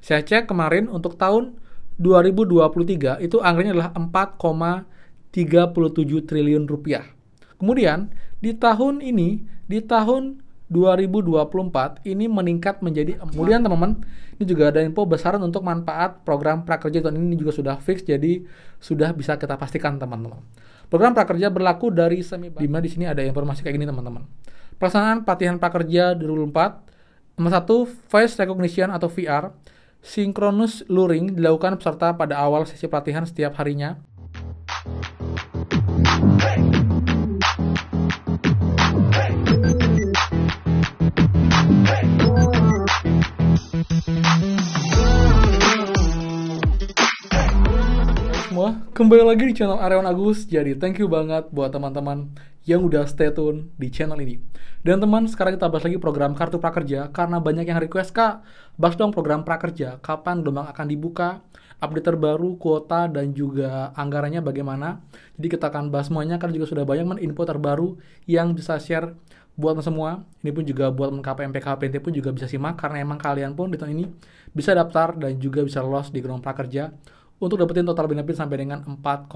Saya cek kemarin untuk tahun 2023 itu anggarannya adalah 4,37 triliun rupiah. Kemudian di tahun ini, di tahun 2024 ini meningkat menjadi. Kemudian teman-teman, ini juga ada info besaran untuk manfaat program prakerja tahun ini juga sudah fix, jadi sudah bisa kita pastikan teman-teman. Program prakerja berlaku dari dimana di sini ada informasi kayak gini teman-teman. Pelaksanaan pelatihan prakerja 2024, nomor 1, Face Recognition atau VR, Synchronous Learning dilakukan peserta pada awal sesi pelatihan setiap harinya. Semua, kembali lagi di channel Aryawan Agus. Jadi thank you banget buat teman-teman yang udah stay tune di channel ini. Dan teman, sekarang kita bahas lagi program Kartu Prakerja, karena banyak yang request, Kak, bahas dong program prakerja, kapan gelombang akan dibuka, update terbaru, kuota, dan juga anggarannya bagaimana. Jadi kita akan bahas semuanya, karena juga sudah banyak info terbaru yang bisa share buat semua. Ini pun juga buat KPM PKPNT pun juga bisa simak, karena emang kalian pun di tahun ini bisa daftar dan juga bisa lolos di gelombang prakerja untuk dapetin total benefit sampai dengan 4,2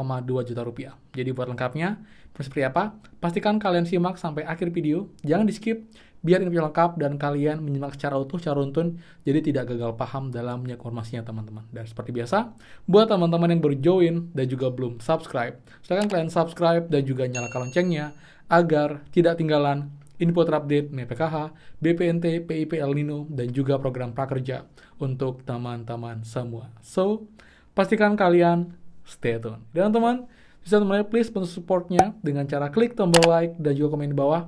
juta rupiah. Jadi buat lengkapnya, seperti apa? Pastikan kalian simak sampai akhir video, jangan di skip, biar info lengkap dan kalian menyimak secara utuh, secara runtun, jadi tidak gagal paham dalam informasinya teman-teman. Dan seperti biasa, buat teman-teman yang baru join dan juga belum subscribe, silakan kalian subscribe dan juga nyalakan loncengnya, agar tidak tinggalan info terupdate PKH, BPNT, PIP El Nino, dan juga program prakerja untuk teman-teman semua. So, pastikan kalian stay tune. Dan teman-teman, bisa teman-teman please bantu supportnya dengan cara klik tombol like dan juga komen di bawah.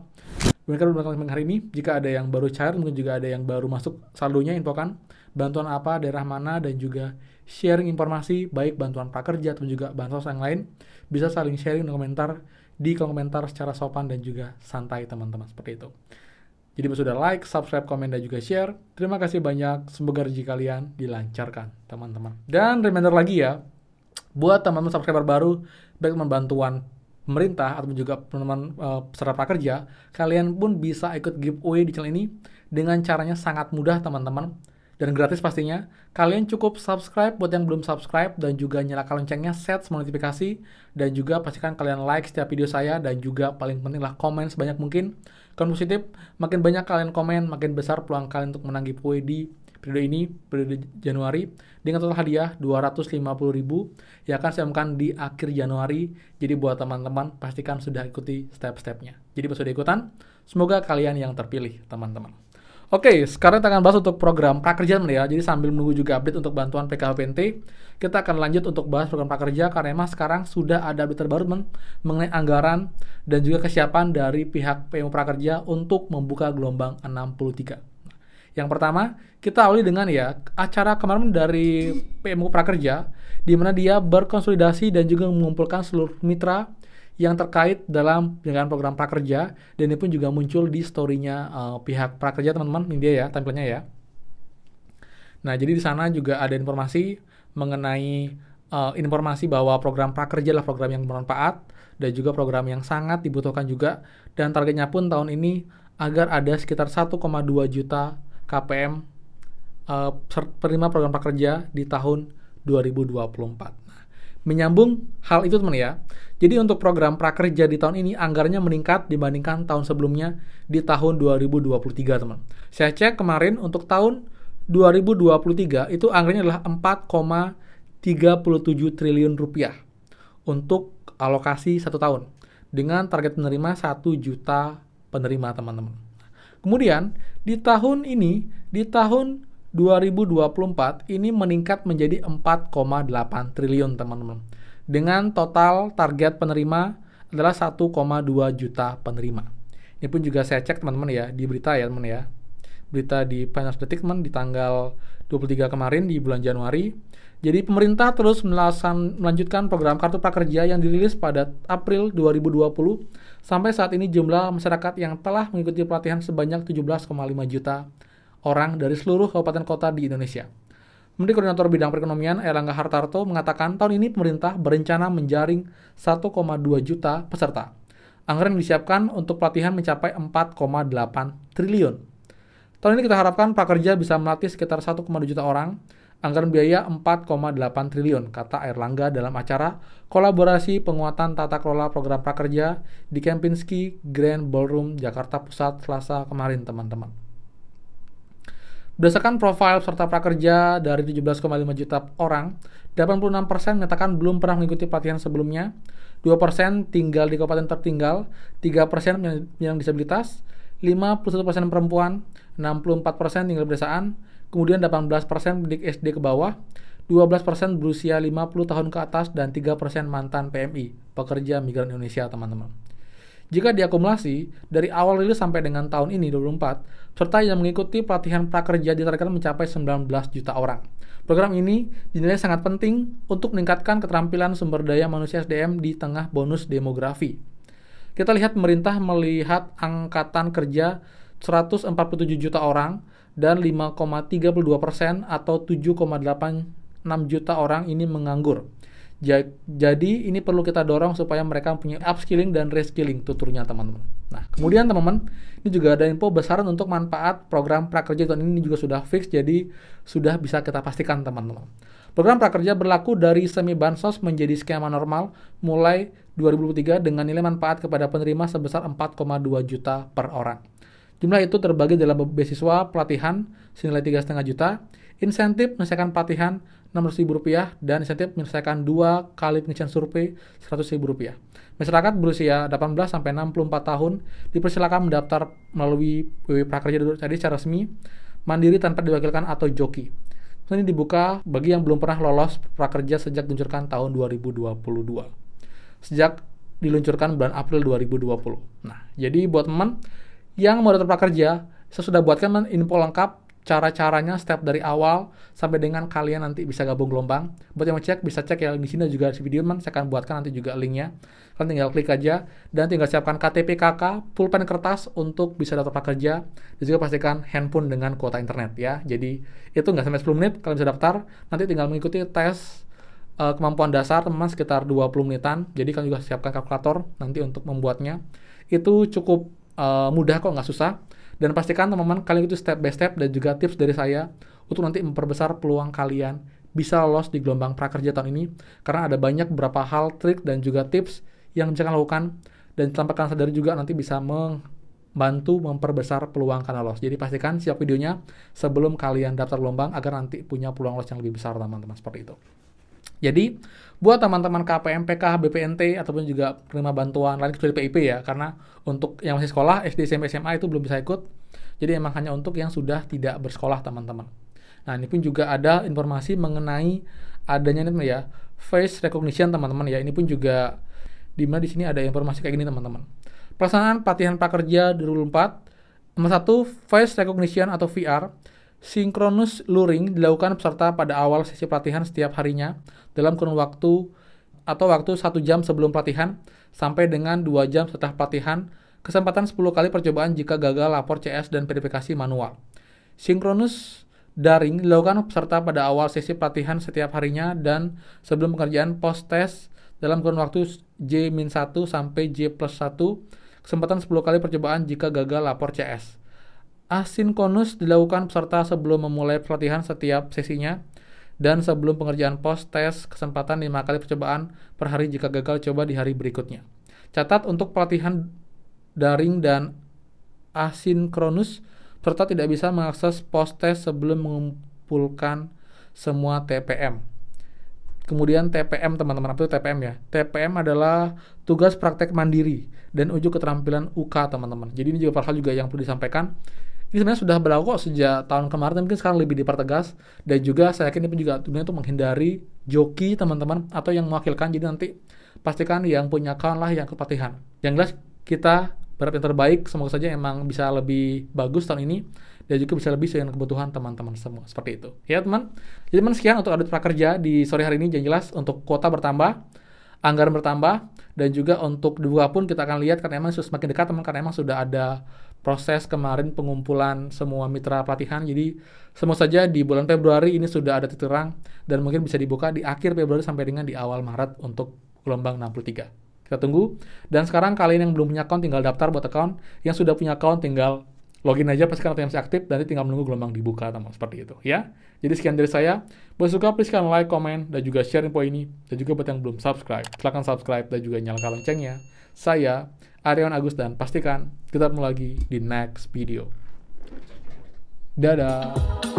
Mereka udah melakukan hari ini. Jika ada yang baru cair, mungkin juga ada yang baru masuk saldonya, infokan bantuan apa, daerah mana, dan juga sharing informasi, baik bantuan prakerja atau juga bansos yang lain. Bisa saling sharing di komentar, di kolom komentar secara sopan dan juga santai teman-teman, seperti itu. Jadi sudah like, subscribe, komen, dan juga share. Terima kasih banyak. Semoga rezeki kalian dilancarkan, teman-teman. Dan reminder lagi ya, buat teman-teman subscriber baru, baik bantuan pemerintah atau juga teman-teman peserta prakerja, kalian pun bisa ikut giveaway di channel ini dengan caranya sangat mudah, teman-teman. Dan gratis pastinya. Kalian cukup subscribe buat yang belum subscribe dan juga nyalakan loncengnya, set semua notifikasi, dan juga pastikan kalian like setiap video saya, dan juga paling penting lah komen sebanyak mungkin. Komen positif, makin banyak kalian komen, makin besar peluang kalian untuk menang giveaway di periode ini, periode Januari, dengan total hadiah 250.000 yang akan saya umumkan di akhir Januari. Jadi buat teman-teman, pastikan sudah ikuti step-stepnya. Jadi sudah ikutan, semoga kalian yang terpilih, teman-teman. Oke, sekarang kita akan bahas untuk program prakerja ya. Jadi sambil menunggu juga update untuk bantuan PKPNT, kita akan lanjut untuk bahas program prakerja, karena memang sekarang sudah ada update terbaru mengenai anggaran dan juga kesiapan dari pihak PMU Prakerja untuk membuka gelombang 63. Yang pertama, kita awali dengan ya acara kemarin dari PMU Prakerja, di mana dia berkonsolidasi dan juga mengumpulkan seluruh mitra yang terkait dengan program prakerja, dan ini pun juga muncul di story-nya pihak prakerja, teman-teman. Ini dia ya tampilannya ya. Nah, jadi di sana juga ada informasi mengenai informasi bahwa program prakerja adalah program yang bermanfaat dan juga program yang sangat dibutuhkan juga, dan targetnya pun tahun ini agar ada sekitar 1,2 juta KPM penerima program prakerja di tahun 2024. Menyambung hal itu teman ya. Jadi untuk program prakerja di tahun ini anggarannya meningkat dibandingkan tahun sebelumnya di tahun 2023 teman. Saya cek kemarin untuk tahun 2023 itu anggarannya adalah 4,37 triliun rupiah untuk alokasi 1 tahun dengan target penerima 1 juta penerima teman-teman. Kemudian di tahun ini, di tahun 2024 ini meningkat menjadi 4,8 triliun teman-teman. Dengan total target penerima adalah 1,2 juta penerima. Ini pun juga saya cek teman-teman ya di berita ya teman ya. Berita di Finance Detik teman di tanggal 23 kemarin di bulan Januari. Jadi pemerintah terus melanjutkan program Kartu Prakerja yang dirilis pada April 2020. Sampai saat ini jumlah masyarakat yang telah mengikuti pelatihan sebanyak 17,5 juta orang dari seluruh kabupaten kota di Indonesia. Menteri Koordinator Bidang Perekonomian Airlangga Hartarto mengatakan tahun ini pemerintah berencana menjaring 1,2 juta peserta. Anggaran yang disiapkan untuk pelatihan mencapai 4,8 triliun. Tahun ini kita harapkan prakerja bisa melatih sekitar 1,2 juta orang Anggaran biaya 4,8 triliun, kata Airlangga dalam acara kolaborasi penguatan tata kelola program prakerja di Kempinski Grand Ballroom, Jakarta Pusat, Selasa kemarin, teman-teman. Berdasarkan profil peserta prakerja dari 17,5 juta orang, 86% menyatakan belum pernah mengikuti pelatihan sebelumnya, 2% tinggal di kabupaten tertinggal, 3% penyandang disabilitas, 51% perempuan, 64% tinggal di pedesaan, kemudian 18% pendidik SD ke bawah, 12% berusia 50 tahun ke atas, dan 3% mantan PMI, pekerja migran Indonesia, teman-teman. Jika diakumulasi, dari awal rilis sampai dengan tahun ini, 2024, peserta yang mengikuti pelatihan prakerja ditargetkan mencapai 19 juta orang. Program ini dinilai sangat penting untuk meningkatkan keterampilan sumber daya manusia SDM di tengah bonus demografi. Kita lihat pemerintah melihat angkatan kerja 147 juta orang dan 5,32% atau 7,86 juta orang ini menganggur. Jadi ini perlu kita dorong supaya mereka punya upskilling dan reskilling tuturnya, teman-teman. Nah, kemudian teman-teman, ini juga ada info besaran untuk manfaat program prakerja tahun ini juga sudah fix, jadi sudah bisa kita pastikan, teman-teman. Program prakerja berlaku dari semi bansos menjadi skema normal mulai 2023 dengan nilai manfaat kepada penerima sebesar 4,2 juta per orang. Jumlah itu terbagi dalam beasiswa pelatihan senilai 3,5 juta, insentif menyelesaikan pelatihan Rp600.000, dan insentif menyelesaikan 2 kali pengisian survei Rp100.000. Masyarakat berusia 18-64 tahun dipersilakan mendaftar melalui www.prakerja.id secara resmi, mandiri tanpa diwakilkan atau joki. Ini dibuka bagi yang belum pernah lolos prakerja sejak diluncurkan tahun 2022. Sejak diluncurkan bulan April 2020. Nah, jadi buat teman yang mau daftar prakerja, saya sudah buatkan info lengkap cara-caranya step dari awal sampai dengan kalian nanti bisa gabung gelombang. Buat yang mau cek bisa cek ya di sini juga di video saya akan buatkan nanti juga linknya. Kalian tinggal klik aja dan tinggal siapkan KTP KK, pulpen kertas untuk bisa daftar prakerja, dan juga pastikan handphone dengan kuota internet ya. Jadi itu nggak sampai 10 menit kalian bisa daftar. Nanti tinggal mengikuti tes kemampuan dasar teman-teman sekitar 20 menitan. Jadi kalian juga siapkan kalkulator nanti untuk membuatnya. Itu cukup mudah kok, nggak susah. Dan pastikan teman-teman kalian itu step by step dan juga tips dari saya untuk nanti memperbesar peluang kalian bisa lolos di gelombang prakerja tahun ini, karena ada banyak beberapa hal, trik, dan juga tips yang bisa kalian lakukan dan tanpa kalian sadari juga nanti bisa membantu memperbesar peluang kalian lolos. Jadi pastikan siap videonya sebelum kalian daftar gelombang agar nanti punya peluang lolos yang lebih besar, teman-teman, seperti itu. Jadi, buat teman-teman KPM, PKH, BPNT, ataupun juga penerima bantuan lain kecuali PIP ya, karena untuk yang masih sekolah, SD, SMP, SMA itu belum bisa ikut. Jadi emang hanya untuk yang sudah tidak bersekolah, teman-teman. Nah, ini pun juga ada informasi mengenai adanya ini ya, face recognition, teman-teman ya. Ini pun juga dimana di sini ada informasi kayak gini, teman-teman. Pelaksanaan pelatihan prakerja 2024, nomor 1, face recognition atau VR. Synchronous luring dilakukan peserta pada awal sesi pelatihan setiap harinya dalam kurun waktu 1 jam sebelum pelatihan sampai dengan 2 jam setelah pelatihan. Kesempatan 10 kali percobaan jika gagal lapor CS dan verifikasi manual. Synchronous daring dilakukan peserta pada awal sesi pelatihan setiap harinya dan sebelum pengerjaan post-test dalam kurun waktu J-1 sampai J+1. Kesempatan 10 kali percobaan jika gagal lapor CS. Asinkronus dilakukan peserta sebelum memulai pelatihan setiap sesinya dan sebelum pengerjaan post-test, kesempatan 5 kali percobaan per hari jika gagal coba di hari berikutnya. Catat untuk pelatihan daring dan asinkronus, peserta tidak bisa mengakses post-test sebelum mengumpulkan semua TPM. Kemudian TPM, teman-teman, apa itu TPM ya? TPM adalah tugas praktek mandiri dan uji keterampilan UK, teman-teman. Jadi ini juga hal juga yang perlu disampaikan. Ini sebenarnya sudah berlaku kok sejak tahun kemarin, mungkin sekarang lebih dipertegas. Dan juga saya yakin ini juga tujuannya untuk menghindari joki, teman-teman, atau yang mewakilkan. Jadi nanti pastikan yang punya account lah yang kepatihan. Yang jelas kita berharap yang terbaik, semoga saja emang bisa lebih bagus tahun ini dan juga bisa lebih sesuai dengan kebutuhan teman-teman semua. Seperti itu. Ya, teman. Jadi teman, sekian untuk audit prakerja di sore hari ini. Yang jelas untuk kuota bertambah, anggaran bertambah, dan juga untuk dibuka pun kita akan lihat karena emang sudah semakin dekat, teman, karena emang sudah ada proses kemarin pengumpulan semua mitra pelatihan. Jadi semoga saja di bulan Februari ini sudah ada titik terang dan mungkin bisa dibuka di akhir Februari sampai dengan di awal Maret untuk gelombang 63. Kita tunggu. Dan sekarang kalian yang belum punya account tinggal daftar buat account, yang sudah punya account tinggal Login aja pastikan ATM masih aktif, nanti tinggal menunggu gelombang dibuka teman, seperti itu ya. Jadi sekian dari saya. Buat suka please kan like, comment, dan juga share info ini. Dan juga buat yang belum subscribe, silahkan subscribe dan juga nyalakan loncengnya. Saya Aryawan Agus dan pastikan kita ketemu lagi di next video. Dadah.